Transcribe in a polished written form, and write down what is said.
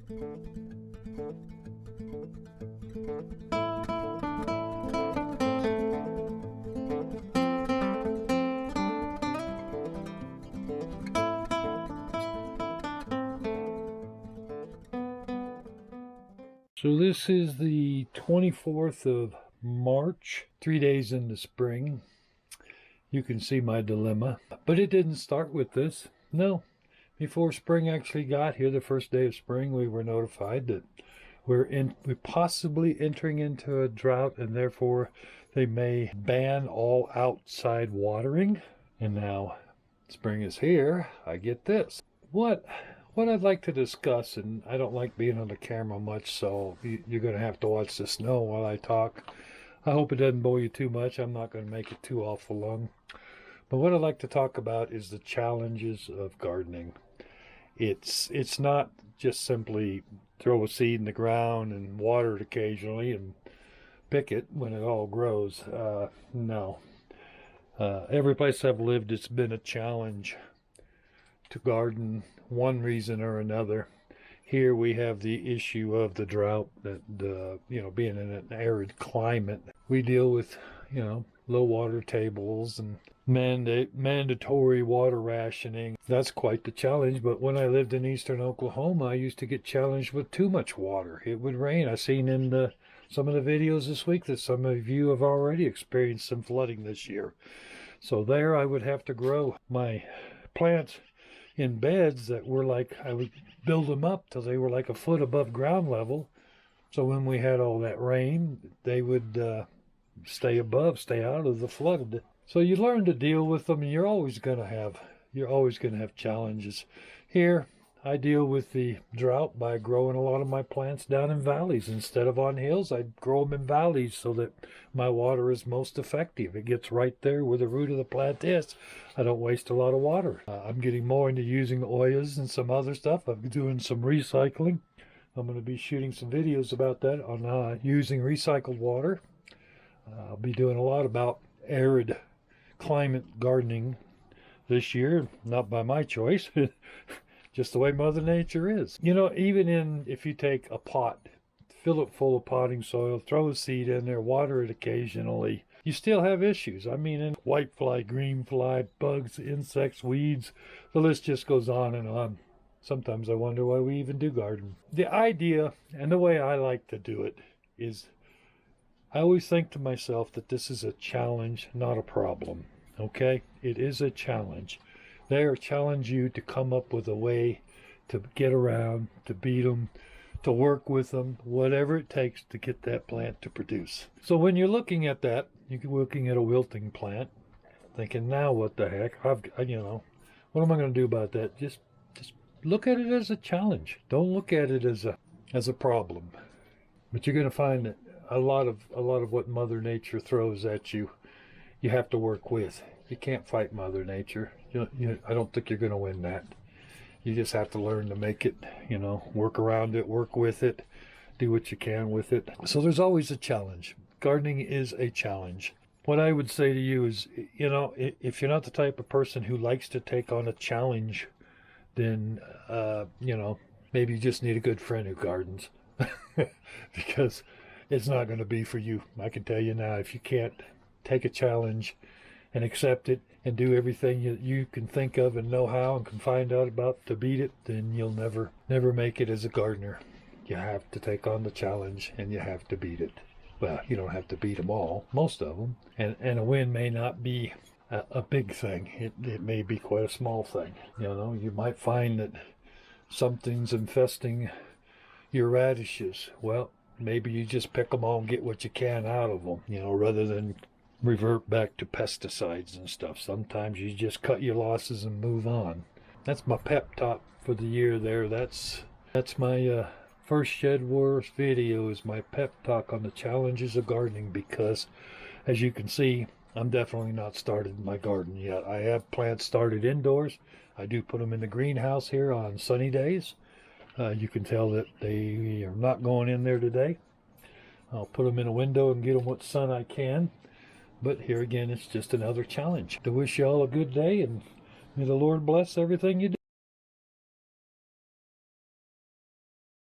So this is the 24th of March, 3 days into spring. You can see my dilemma, but it didn't start with this. No, before spring actually got here, the first day of spring, we were notified that we're possibly entering into a drought, and therefore they may ban all outside watering. And now spring is here. I get this. What I'd like to discuss, and I don't like being on the camera much, so you're going to have to watch the snow while I talk. I hope it doesn't bore you too much. I'm not going to make it too awful long. But what I'd like to talk about is the challenges of gardening. It's not just simply throw a seed in the ground and water it occasionally and pick it when it all grows. No. Every place I've lived, it's been a challenge to garden, one reason or another. Here we have the issue of the drought, that being in an arid climate, we deal with low water tables and mandatory water rationing. That's quite the challenge. But when I lived in eastern Oklahoma, I used to get challenged with too much water. It would rain. I've seen in some of the videos this week that some of you have already experienced some flooding this year. So there I would have to grow my plants in beds that were like, I would build them up till they were like a foot above ground level. So when we had all that rain, they would stay out of the flood. So you learn to deal with them, and you're always going to have challenges. Here, I deal with the drought by growing a lot of my plants down in valleys. Instead of on hills, I grow them in valleys so that my water is most effective. It gets right there where the root of the plant is. I don't waste a lot of water. I'm getting more into using oils and some other stuff. I'm doing some recycling. I'm going to be shooting some videos about that on using recycled water. I'll be doing a lot about arid climate gardening this year, not by my choice. Just the way Mother Nature is. Even if you take a pot, fill it full of potting soil, throw a seed in there, water it occasionally, you still have issues. I mean, in white fly, green fly, bugs, insects, weeds, the list just goes on and on. Sometimes I wonder why we even do garden. The idea and the way I like to do it is I always think to myself that this is a challenge, not a problem. Okay? It is a challenge. They challenge you to come up with a way to get around, to beat them, to work with them, whatever it takes to get that plant to produce. So when you're looking at that, you're looking at a wilting plant, thinking, now what the heck? What am I going to do about that? Just look at it as a challenge. Don't look at it as a problem. But you're going to find that a lot of what Mother Nature throws at you, you have to work with. You can't fight Mother Nature. I don't think you're going to win that. You just have to learn to make it, work around it, work with it, do what you can with it. So there's always a challenge. Gardening is a challenge. What I would say to you is, if you're not the type of person who likes to take on a challenge, then, maybe you just need a good friend who gardens. Because it's not going to be for you. I can tell you now, if you can't take a challenge and accept it and do everything you can think of and know how and can find out about to beat it, then you'll never make it as a gardener. You have to take on the challenge and you have to beat it. Well, you don't have to beat them all, most of them. And a win may not be a big thing. It may be quite a small thing. You might find that something's infesting your radishes. Well, maybe you just pick them all and get what you can out of them, rather than revert back to pesticides and stuff. Sometimes you just cut your losses and move on. That's my pep talk for the year there. That's my first Shed Wars video, is my pep talk on the challenges of gardening, because as you can see, I'm definitely not started my garden yet. I have plants started indoors. I do put them in the greenhouse here on sunny days. You can tell that they are not going in there today. I'll put them in a window and get them what sun I can. But here again, it's just another challenge. To wish you all a good day, and may the Lord bless everything you do.